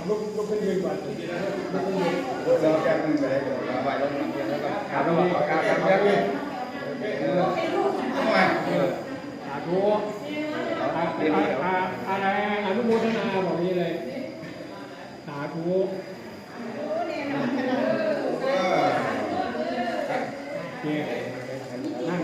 ลุกขึ้นยืนก่อนเราแก้มือไปเลยไหวลงน้ำเย็นแล้วก็ขาลงขาแก้มือทำไมสาธุอะไรอนุโมทนาบอกนี้เลยสาธุนั่ง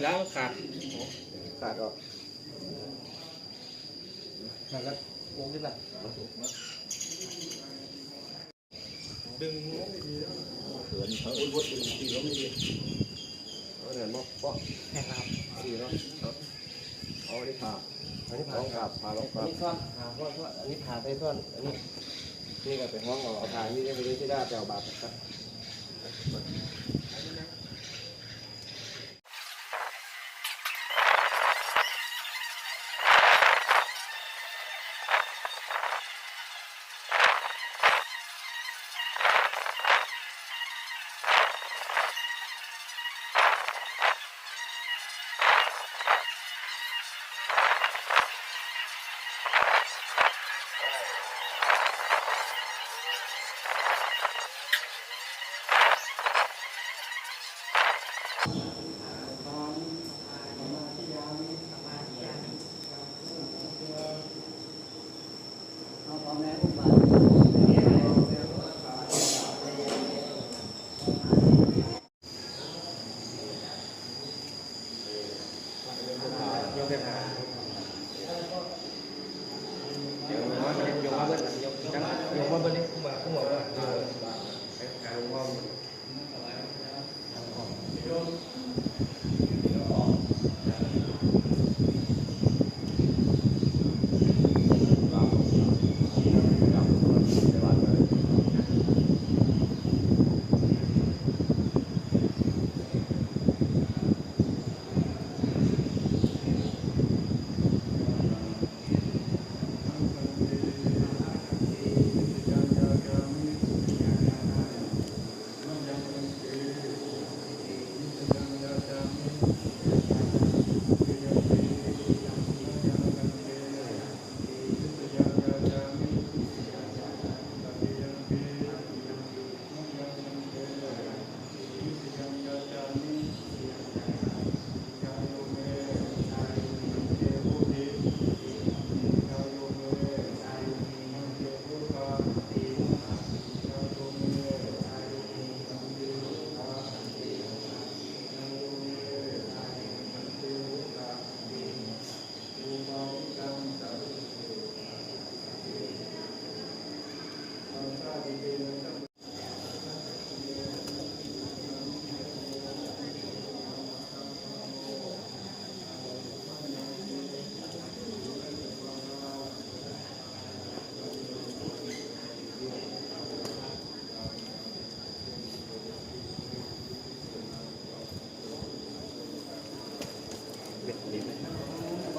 แล้วขาดออกนั่นแล้ววงที่ละดึงเขินเขาอุ้ยวัดดึงตีแล้วไม่ดีเอาเนี่ยมอกป้อแข่งครับตีแล้วเอาที่ผ่าลองกลับผ่าลองกลับนี่ซ่อนผ่าซ่อนอันนี้ผ่าไปซ่อนอันนี้นี่ก็เป็นห้องเอาผ่านี่ได้ไปที่ได้เจ้าบาปครับ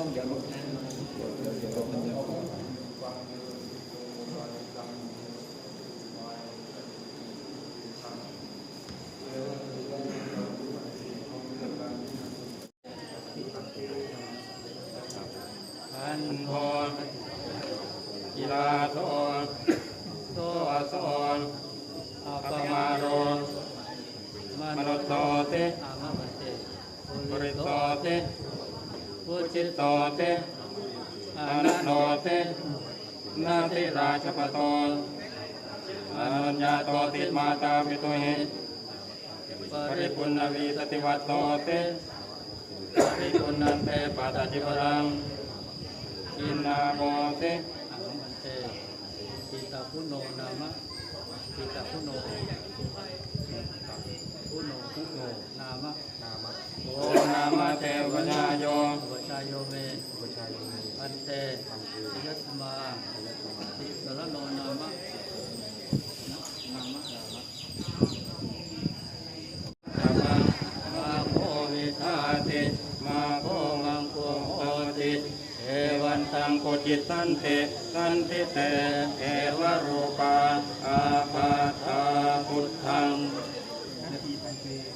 อันโทกีฬาโทโตโสอัปมาโรมนุตโตเตปริโตเตปุจิตโตเตอนันโตเตนาติราชปโตอนัญญาโตติมาตาปิตุหิปริปุณณวีสติวัตโตเตปริปุณณันเตปัตติวรังอินนาโมเตอังมันเตปิตาพุโนนามะปิตาพุโนพุโนนามะโอนามะเทวญาโยเมอันเตยัตมาติสรโนนามะมาโควิทาติมาโคมังโคโหติเอวันตังโกจิตตันติเตเอวรูปาอาปาตาพุทธัง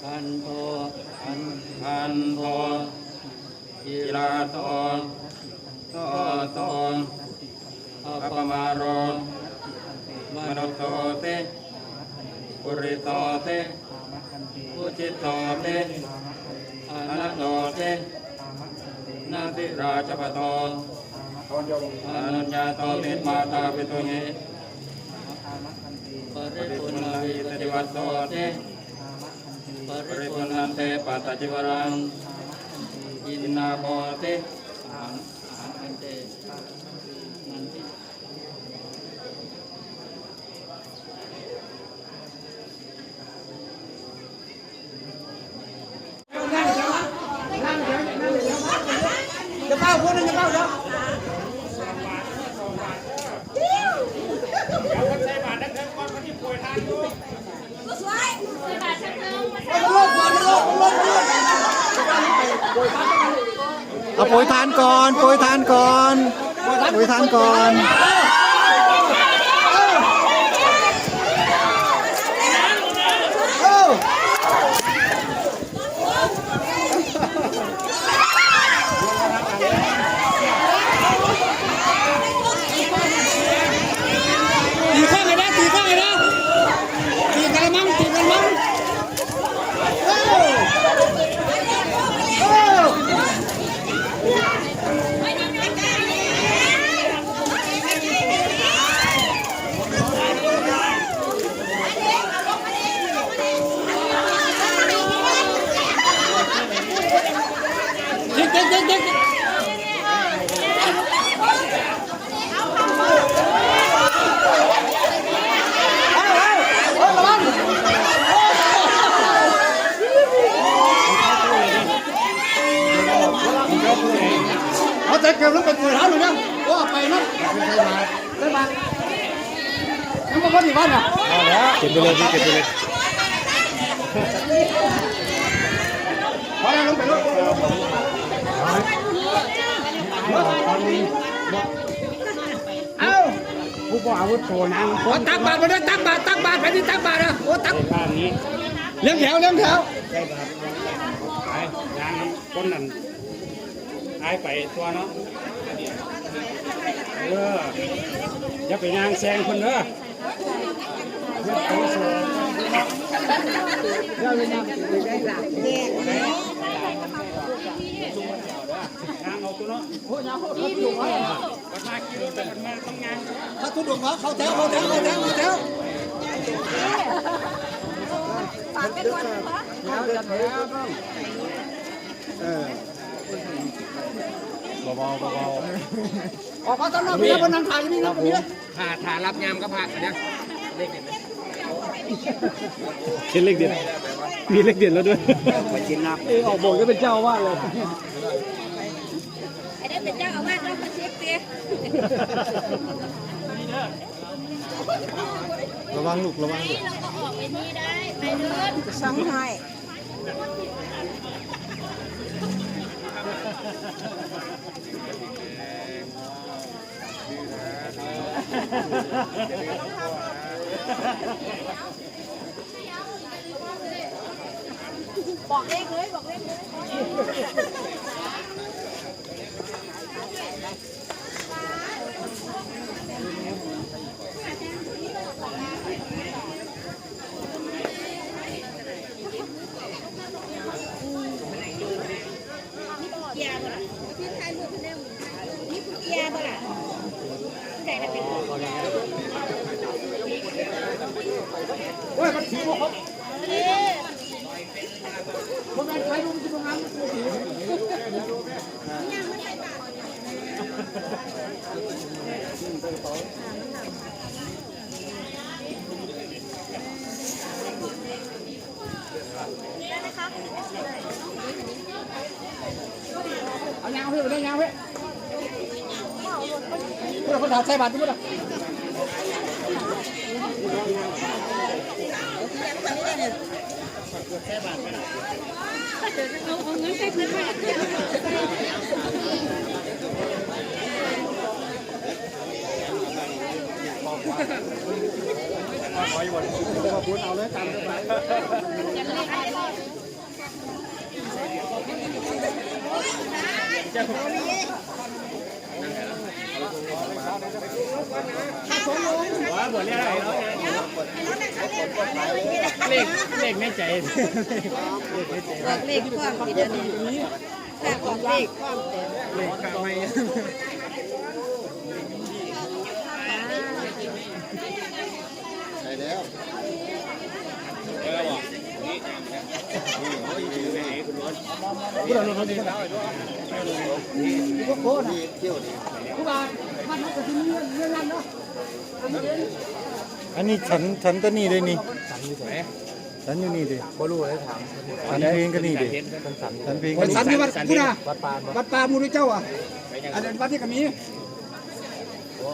อันโทกีฬาโตอัปมาโรมนุตโตเตปุริโตเตปุจิตโตเตอนันโตเตนาติราชปโตอนัญญาโตติมาตาปิตุหิปริปุณณวีสติวัตโตเตปริปุณณันเตปัตตจิวรังอินนาโมเตอันเตนันติจะเป้าพูดนึงจะเป้าเนาะเอาโปรยทานก่อนโปรยทานก่อนโปรยทานก่อนตีข้างไงนะตีข้างไงนะตีกันละมั้งตีกันมั้งเด็กเอาใจเก็บแล้วไปปวดเท้าหน่อยนะว่าไปนะได้มาน้ำมันก็ดีบ้านอ่ะเก็บไปเลยพี่เก็บไปเลยพอแล้วลงไปลูกเอาผู้บ่าวโตนางตักบาทมาด้วยตักบาทไปที่ตักบาทนะโอ้ตักเลี้ยงแถวไปยางต้นนั่นหายไปตัวเนาะอย่าไปยางแซงคนเด้อเขาทุดงเขาแถวปากเป็นวันเหรอเบาออกมาตอนนั้นเมียบนนังถ่ายมีนะเมียถ่ารับยามก็ผ่าเนี่ยเลขเด่นเป็นเลขเด่นมีเลขเด่นแล้วด้วยออกบอกจะเป็นเจ้าว่าเลยไอ้ได้เป็นเจ้าอาวาสแล้วมาเช็คเตี้ย ระวังลูกระวังลูก เราก็ออกไปนี่ได้ไปเดิน สั่งให้ บอกเลขเลยบอกเลขเลย เกียร์บ่ล่ะพี่ชายลูกคนนี้นี่คือเกียร์บ่ล่ะใส่ได้เป็น โอ้ยมันถือว่าเขา เอ๊ะ คนงานใช้ลูกที่โรงงาน ยังไม่ใส่บาทได้ไหมคะ เอายางเพื่อนได้ยางเพื่อนเพื่อนคนถามใส่บาตรทุกคนอ่ะ เอาเงินใส่ถุงไป คุณเอาเลยตามสบาย ว่าบวชเรียกอะไรแล้วเลขในใจ บอกเลขความผิดอันนี้แต่บอกเลขความแต่ เลขกลับไป ใช่แล้ว คุณเอาลงเขาดีกันพวกโค้ด ที่เที่ยวนี่ ผู้บาท่านนักจะที่นี่เรื่องนั้นเนาะ อันนี้ฉันก็นี่เลยนี่ฉันอยู่นี่ดิ บ่รู้เลยถาม ฉันเพลงก็นี่ดิฉันเพลงก็ วัน นี่ สันที่วัดคุณอ่ะ วัดปาน วัดป่ามูลเจ้าอ่ะอันนั้นวัดที่กมี ว